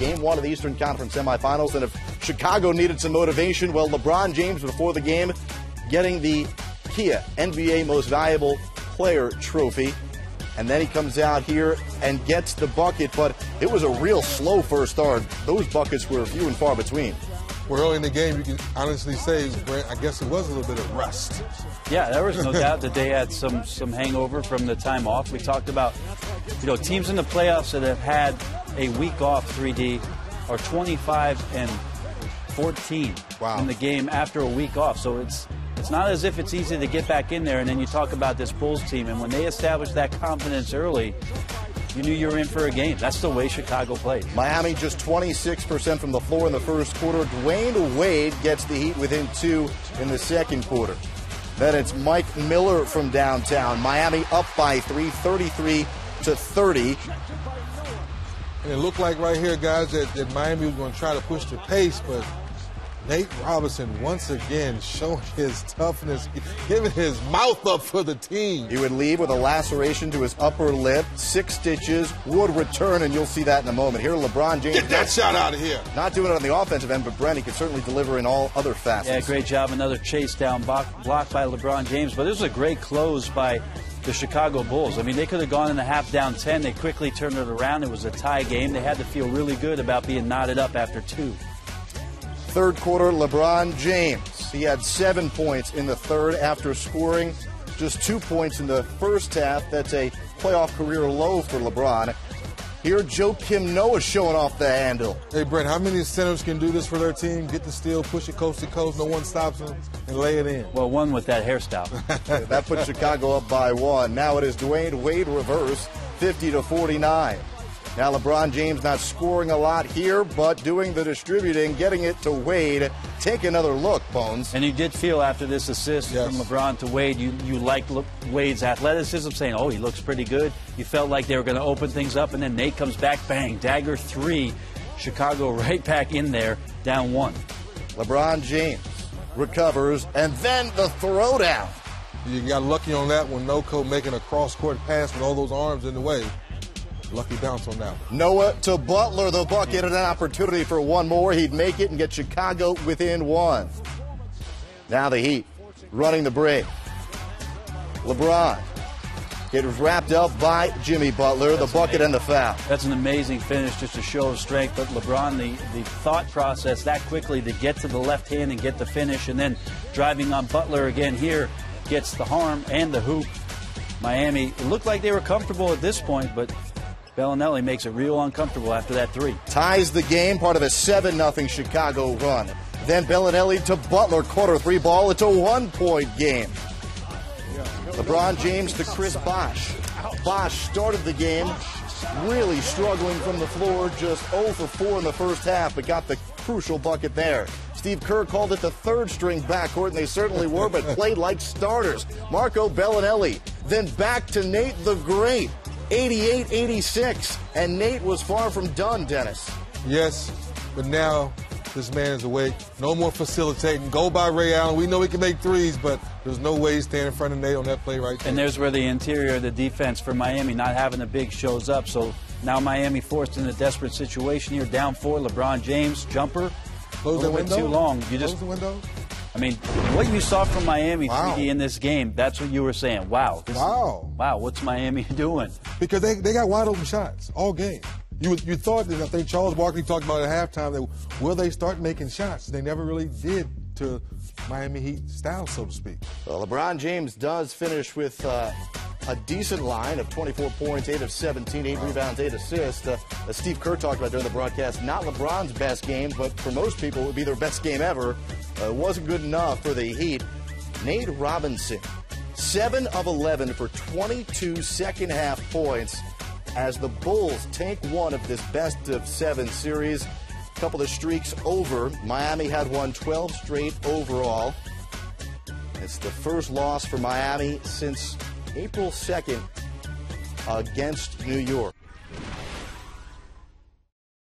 Game 1 of the Eastern Conference semifinals. And if Chicago needed some motivation, well, LeBron James, before the game, getting the Kia NBA Most Valuable Player trophy. And then he comes out here and gets the bucket, but it was a real slow first start. Those buckets were few and far between. Well, early in the game, you can honestly say, Brent, I guess it was a little bit of rust. Yeah, there was no doubt that they had some hangover from the time off. We talked about, teams in the playoffs that have had a week off, 3D, are 25 and 14 in the game after a week off. So it's not as if it's easy to get back in there. And then you talk about this Bulls team, and when they established that confidence early, you knew you were in for a game. That's the way Chicago plays. Miami just 26% from the floor in the first quarter. Dwyane Wade gets the Heat within 2 in the second quarter. Then it's Mike Miller from downtown. Miami up by 3, 33-30. And it looked like right here, guys, that Miami was going to try to push the pace, but Nate Robinson once again showing his toughness, giving his mouth up for the team. He would leave with a laceration to his upper lip, 6 stitches, would return, and you'll see that in a moment. Here, LeBron James. Get that shot out of here. Not doing it on the offensive end, but Brent, he could certainly deliver in all other facets. Yeah, great job. Another chase down block by LeBron James, but this was a great close by the Chicago Bulls. I mean, they could have gone in the half down 10. They quickly turned it around. It was a tie game. They had to feel really good about being knotted up after 2. Third quarter, LeBron James. He had 7 points in the third after scoring just 2 points in the first half. That's a playoff career low for LeBron. Here, Joakim Noah showing off the handle. Hey, Brent, how many centers can do this for their team? Get the steal, push it coast to coast, no one stops them, and lay it in. Well, one with that hairstyle. That puts Chicago up by 1. Now it is Dwyane Wade reverse, 50-49. Now LeBron James not scoring a lot here, but doing the distributing, getting it to Wade. Take another look, Bones. And you did feel after this assist from LeBron to Wade, you liked Wade's athleticism, saying, oh, he looks pretty good. You felt like they were going to open things up, and then Nate comes back, bang, dagger 3. Chicago right back in there, down 1. LeBron James recovers, and then the throwdown. You got lucky on that one. Noko making a cross-court pass with all those arms in the way. Lucky bounce on that one. Noah to Butler, the bucket, and an opportunity for one more. He'd make it and get Chicago within 1. Now the Heat running the break. LeBron gets wrapped up by Jimmy Butler, the bucket and the foul. That's an amazing finish, just a show of strength. But LeBron, the thought process that quickly to get to the left hand and get the finish, and then driving on Butler again here, gets the harm and the hoop. Miami looked like they were comfortable at this point, but Bellinelli makes it real uncomfortable after that 3. Ties the game, part of a 7-0 Chicago run. Then Bellinelli to Butler, quarter 3 ball. It's a 1-point game. LeBron James to Chris Bosh. Bosh started the game really struggling from the floor, just 0 for 4 in the first half, but got the crucial bucket there. Steve Kerr called it the third-string backcourt, and they certainly were, but played like starters. Marco Bellinelli, then back to Nate the Great. 88-86, and Nate was far from done, Dennis. Yes, but now this man is awake. No more facilitating. Go by Ray Allen. We know he can make threes, but there's no way he's standing in front of Nate on that play right there. And there's where the interior of the defense for Miami not having a big shows up. So now Miami forced in a desperate situation here, down 4. LeBron James, jumper. Close the window. Too long. You Close the window. I mean, what you saw from Miami 3D in this game, that's what you were saying. Wow. Wow, what's Miami doing? Because they got wide open shots all game. You thought that, I think Charles Barkley talked about at halftime, that will they start making shots? They never really did to Miami Heat style, so to speak. Well, LeBron James does finish with a decent line of 24 points, 8 of 17, 8 rebounds, 8 assists. As Steve Kerr talked about during the broadcast, not LeBron's best game, but for most people it would be their best game ever. It wasn't good enough for the Heat. Nate Robinson, 7 of 11 for 22 second-half points as the Bulls take one of this best-of-7 series. A couple of streaks over. Miami had won 12 straight overall. It's the first loss for Miami since April 2nd against New York.